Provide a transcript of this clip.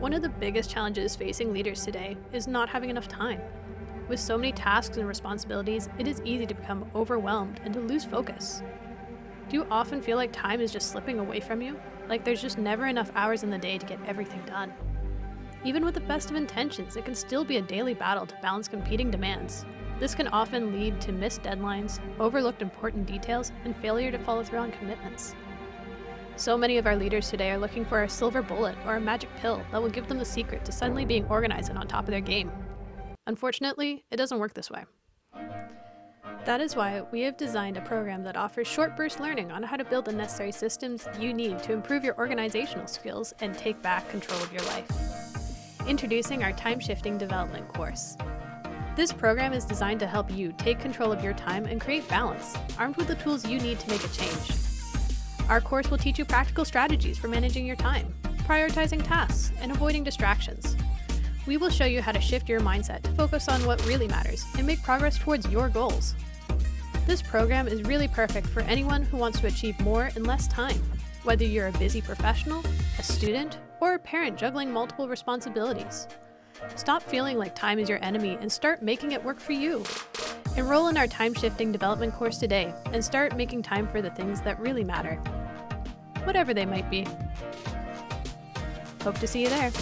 One of the biggest challenges facing leaders today is not having enough time. With so many tasks and responsibilities, it is easy to become overwhelmed and to lose focus. Do you often feel like time is just slipping away from you? Like there's just never enough hours in the day to get everything done? Even with the best of intentions, it can still be a daily battle to balance competing demands. This can often lead to missed deadlines, overlooked important details, and failure to follow through on commitments. So many of our leaders today are looking for a silver bullet or a magic pill that will give them the secret to suddenly being organized and on top of their game. Unfortunately, it doesn't work this way. That is why we have designed a program that offers short burst learning on how to build the necessary systems you need to improve your organizational skills and take back control of your life. Introducing our Time Shifting Development course. This program is designed to help you take control of your time and create balance, armed with the tools you need to make a change. Our course will teach you practical strategies for managing your time, prioritizing tasks, and avoiding distractions. We will show you how to shift your mindset to focus on what really matters and make progress towards your goals. This program is really perfect for anyone who wants to achieve more in less time, whether you're a busy professional, a student, or a parent juggling multiple responsibilities. Stop feeling like time is your enemy and start making it work for you. Enroll in our Time Shifting Development course today and start making time for the things that really matter, whatever they might be. Hope to see you there.